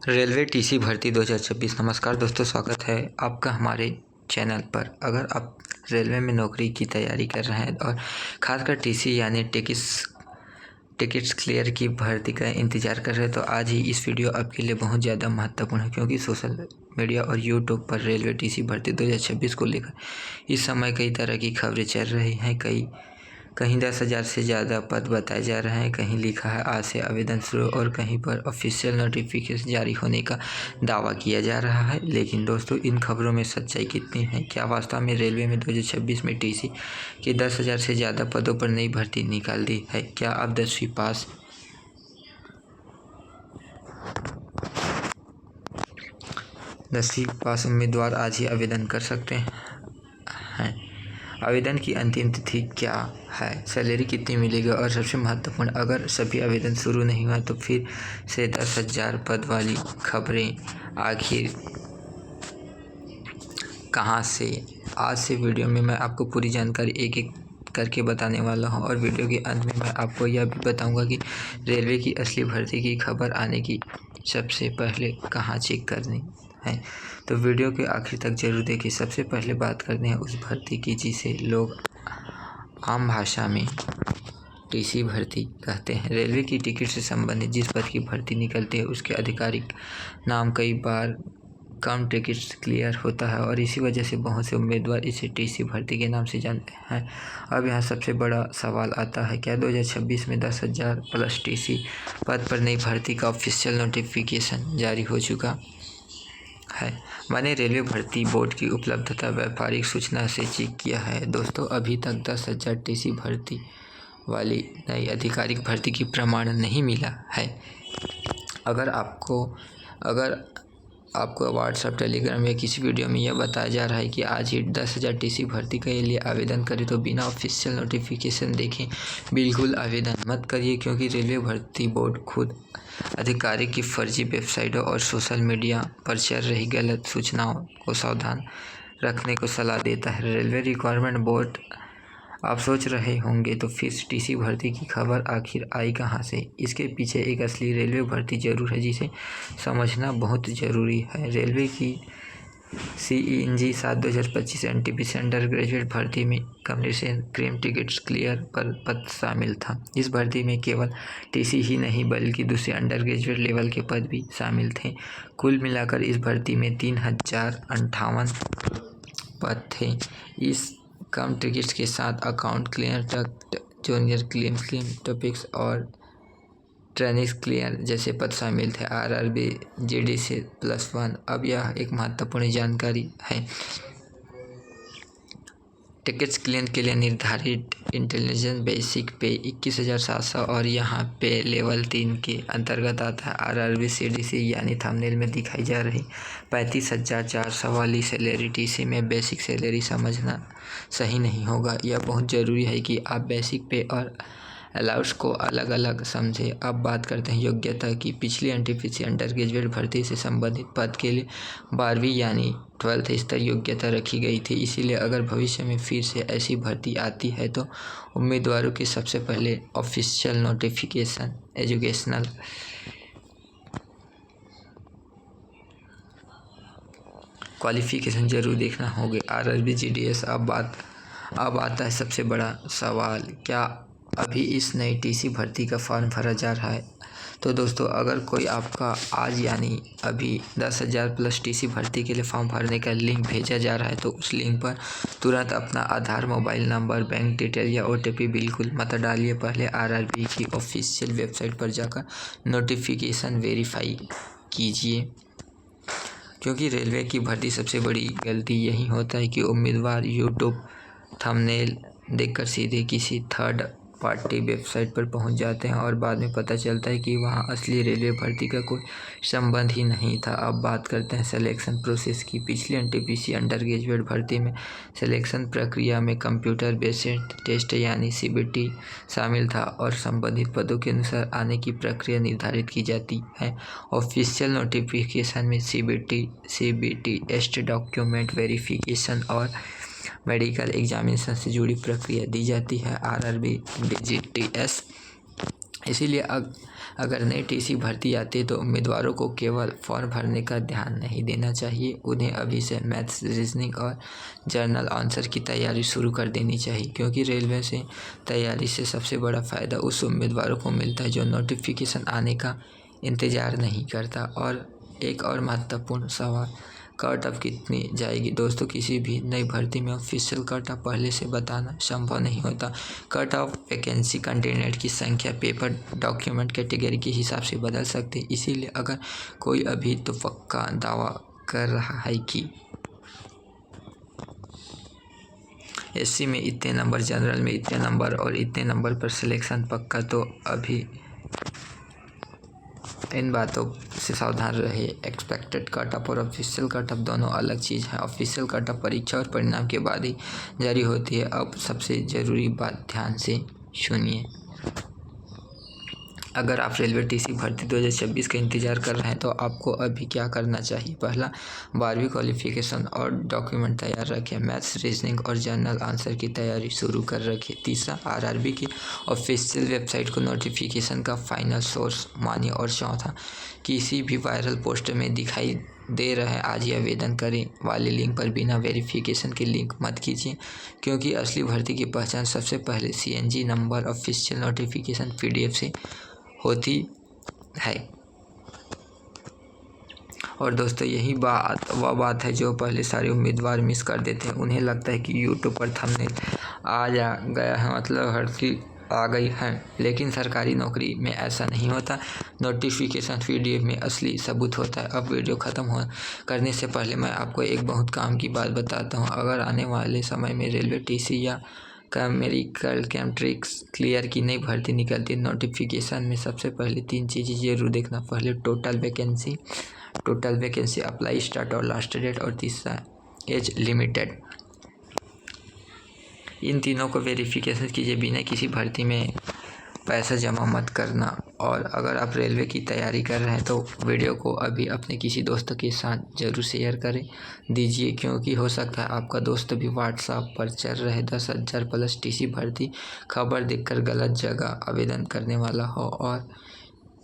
Railway TC भर्ती 2026। नमस्कार दोस्तों, स्वागत है आपका हमारे चैनल पर। अगर आप रेलवे में नौकरी की तैयारी कर रहे हैं और खासकर टीसी यानी टिकट्स क्लियर की भर्ती का इंतज़ार कर रहे हैं तो आज ही इस वीडियो आपके लिए बहुत ज़्यादा महत्वपूर्ण है, क्योंकि सोशल मीडिया और यूट्यूब पर रेलवे टीसी भर्ती 2026 को लेकर इस समय कई तरह की खबरें चल रही हैं। कहीं 10,000 से ज़्यादा पद बताए जा रहे हैं, कहीं लिखा है आज से आवेदन शुरू और कहीं पर ऑफिशियल नोटिफिकेशन जारी होने का दावा किया जा रहा है। लेकिन दोस्तों, इन खबरों में सच्चाई कितनी है? क्या वास्तव में रेलवे में 2026 में टीसी के 10,000 से ज़्यादा पदों पर नई भर्ती निकाल दी है? क्या आप 10वीं पास उम्मीदवार आज ही आवेदन कर सकते हैं? आवेदन की अंतिम तिथि क्या है? सैलरी कितनी मिलेगी? और सबसे महत्वपूर्ण, अगर सभी आवेदन शुरू नहीं हुआ तो फिर से 10,000 पद वाली खबरें आखिर कहां से? आज से वीडियो में मैं आपको पूरी जानकारी एक एक करके बताने वाला हूं, और वीडियो के अंत में मैं आपको यह भी बताऊंगा कि रेलवे की असली भर्ती की खबर आने की सबसे पहले कहां चेक करनी है। तो वीडियो के आखिर तक जरूर देखिए। सबसे पहले बात करते हैं उस भर्ती की जिसे लोग आम भाषा में टीसी भर्ती कहते हैं। रेलवे की टिकट से संबंधित जिस पद की भर्ती निकलती है उसके आधिकारिक नाम कई बार कम टिकट्स क्लियर होता है, और इसी वजह से बहुत से उम्मीदवार इसे टीसी भर्ती के नाम से जानते हैं। अब यहाँ सबसे बड़ा सवाल आता है, क्या 2026 में 10,000 प्लस टीसी पद पर नई भर्ती का ऑफिशियल नोटिफिकेशन जारी हो चुका है? मैंने रेलवे भर्ती बोर्ड की उपलब्धता व्यापारिक सूचना से चेक किया है। दोस्तों, अभी तक 10,000 टीसी भर्ती वाली नई आधिकारिक भर्ती की प्रमाण नहीं मिला है। अगर आपको व्हाट्सएप, टेलीग्राम या किसी वीडियो में यह बताया जा रहा है कि आज ही 10,000 टीसी भर्ती के लिए आवेदन करें तो बिना ऑफिशियल नोटिफिकेशन देखें बिल्कुल आवेदन मत करिए, क्योंकि रेलवे भर्ती बोर्ड खुद अधिकारी की फर्जी वेबसाइटों और सोशल मीडिया पर चल रही गलत सूचनाओं को सावधान रखने को सलाह देता है। रेलवे रिक्वायरमेंट बोर्ड, आप सोच रहे होंगे तो फिर टीसी भर्ती की खबर आखिर आई कहां से? इसके पीछे एक असली रेलवे भर्ती जरूर है जिसे समझना बहुत ज़रूरी है। रेलवे की CENG 7/2025 NTPC अंडर ग्रेजुएट भर्ती में कम्युनिकेशन क्रीम टिकट्स क्लियर पर पद शामिल था। इस भर्ती में केवल टीसी ही नहीं बल्कि दूसरे अंडर ग्रेजुएट लेवल के पद भी शामिल थे। कुल मिलाकर इस भर्ती में 3,058 पद थे। इस कम टिकट्स के साथ account clear, junior clean topics और ट्रेनिंग क्लियर जैसे पद शामिल थे। RRB GD से +1। अब यह एक महत्वपूर्ण जानकारी है, टिकट्स क्लियर के लिए निर्धारित इंटेलिजेंस बेसिक पे 21,700 और यहाँ पे लेवल 3 के अंतर्गत आता है। RRB CDC यानी थंबनेल में दिखाई जा रही 35,400 वाली सैलरी टीसी में बेसिक सैलरी समझना सही नहीं होगा। यह बहुत ज़रूरी है कि आप बेसिक पे और अलाउंस को अलग अलग समझें। अब बात करते हैं योग्यता की। पिछली NTPC अंडर ग्रेजुएट भर्ती से संबंधित पद के लिए 12वीं यानी 12th स्तर योग्यता रखी गई थी। इसीलिए अगर भविष्य में फिर से ऐसी भर्ती आती है तो उम्मीदवारों के सबसे पहले ऑफिशियल नोटिफिकेशन एजुकेशनल क्वालिफिकेशन जरूर देखना होगा। RRB GDS। अब आता है सबसे बड़ा सवाल, क्या अभी इस नई टीसी भर्ती का फॉर्म भरा जा रहा है? तो दोस्तों, अगर कोई आपका आज यानी अभी 10,000 प्लस टीसी भर्ती के लिए फॉर्म भरने का लिंक भेजा जा रहा है तो उस लिंक पर तुरंत अपना आधार, मोबाइल नंबर, बैंक डिटेल या OTP बिल्कुल मत डालिए। पहले RRB की ऑफिशियल वेबसाइट पर जाकर नोटिफिकेशन वेरीफाई कीजिए, क्योंकि रेलवे की भर्ती सबसे बड़ी गलती यही होता है कि उम्मीदवार यूट्यूब थंबनेल देखकर सीधे किसी थर्ड पार्टी वेबसाइट पर पहुंच जाते हैं और बाद में पता चलता है कि वहां असली रेलवे भर्ती का कोई संबंध ही नहीं था। अब बात करते हैं सिलेक्शन प्रोसेस की। पिछली NTPC अंडर ग्रेजुएट भर्ती में सिलेक्शन प्रक्रिया में कंप्यूटर बेस्ड टेस्ट यानी CBT शामिल था और संबंधित पदों के अनुसार आने की प्रक्रिया निर्धारित की जाती है। ऑफिशियल नोटिफिकेशन में CBT टेस्ट, डॉक्यूमेंट वेरिफिकेशन और मेडिकल एग्जामिनेशन से जुड़ी प्रक्रिया दी जाती है। RRB DGTS इसीलिए अगर नई टीसी भर्ती आती है तो उम्मीदवारों को केवल फॉर्म भरने का ध्यान नहीं देना चाहिए, उन्हें अभी से मैथ्स, रीजनिंग और जर्नल आंसर की तैयारी शुरू कर देनी चाहिए, क्योंकि रेलवे से तैयारी से सबसे बड़ा फ़ायदा उस उम्मीदवारों को मिलता है जो नोटिफिकेशन आने का इंतज़ार नहीं करता। और एक और महत्वपूर्ण सवाल, कट ऑफ कितनी जाएगी? दोस्तों, किसी भी नई भर्ती में ऑफिशियल कट ऑफ पहले से बताना संभव नहीं होता। कट ऑफ वैकेंसी कैंडिडेट की संख्या, पेपर, डॉक्यूमेंट कैटेगरी के हिसाब से बदल सकती है। इसीलिए अगर कोई अभी तो पक्का दावा कर रहा है कि एससी में इतने नंबर, जनरल में इतने नंबर और इतने नंबर पर सिलेक्शन पक्का, तो अभी इन बातों से सावधान रहे। एक्सपेक्टेड कट ऑफ और ऑफिशियल कट ऑफ दोनों अलग चीज़ है। ऑफिशियल कट ऑफ परीक्षा और परिणाम के बाद ही जारी होती है। अब सबसे ज़रूरी बात ध्यान से सुनिए। अगर आप रेलवे टीसी भर्ती 2026 का इंतज़ार कर रहे हैं तो आपको अभी क्या करना चाहिए? पहला, 12वीं क्वालिफिकेशन और डॉक्यूमेंट तैयार रखें। मैथ्स, रीजनिंग और जनरल आंसर की तैयारी शुरू कर रखें। तीसरा, आरआरबी की ऑफिशियल वेबसाइट को नोटिफिकेशन का फाइनल सोर्स मानिए। और चौथा, किसी भी वायरल पोस्टर में दिखाई दे रहे आज ही आवेदन करें वाले लिंक पर बिना वेरिफिकेशन के लिंक मत कीजिए, क्योंकि असली भर्ती की पहचान सबसे पहले CNG number, official notification PDF से होती है। और दोस्तों, यही वह बात है जो पहले सारे उम्मीदवार मिस कर देते हैं। उन्हें लगता है कि यूट्यूब पर थंबनेल आ गया है मतलब भर्ती आ गई है, लेकिन सरकारी नौकरी में ऐसा नहीं होता। नोटिफिकेशन PDF में असली सबूत होता है। अब वीडियो ख़त्म करने से पहले मैं आपको एक बहुत काम की बात बताता हूँ। अगर आने वाले समय में रेलवे टीसी या मेडिकल कैम्ट्रिक्स क्लियर की नई भर्ती निकलती है, नोटिफिकेशन में सबसे पहले 3 चीज़ें ज़रूर देखना। पहले, टोटल वैकेंसी, अप्लाई स्टार्ट और लास्ट डेट, और तीसरा, एज लिमिटेड। इन तीनों को वेरिफिकेशन कीजिए। बिना किसी भर्ती में पैसा जमा मत करना। और अगर आप रेलवे की तैयारी कर रहे हैं तो वीडियो को अभी अपने किसी दोस्त के साथ ज़रूर शेयर कर दीजिए, क्योंकि हो सकता है आपका दोस्त भी व्हाट्सएप पर चल रहे 10,000+ टीसी भर्ती खबर देखकर गलत जगह आवेदन करने वाला हो। और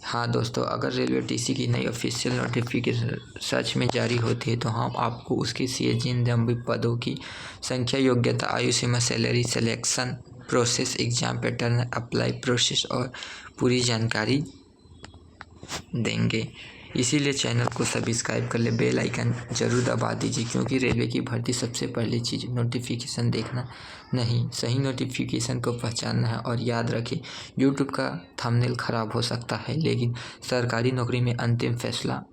हाँ दोस्तों, अगर रेलवे टीसी की नई ऑफिशियल नोटिफिकेशन सच में जारी होती है तो हम आपको उसके CNG नंबर, पदों की संख्या, योग्यता, आयु सीमा, salary, selection process, exam pattern, apply process और पूरी जानकारी देंगे। इसीलिए चैनल को सब्सक्राइब कर ले, बेल आइकन ज़रूर दबा दीजिए, क्योंकि रेलवे की भर्ती सबसे पहली चीज़ नोटिफिकेशन देखना नहीं, सही नोटिफिकेशन को पहचानना है। और याद रखें, यूट्यूब का थंबनेल ख़राब हो सकता है, लेकिन सरकारी नौकरी में अंतिम फैसला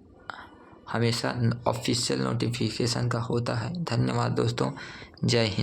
हमेशा ऑफिशियल नोटिफिकेशन का होता है। धन्यवाद दोस्तों, जय हिंद।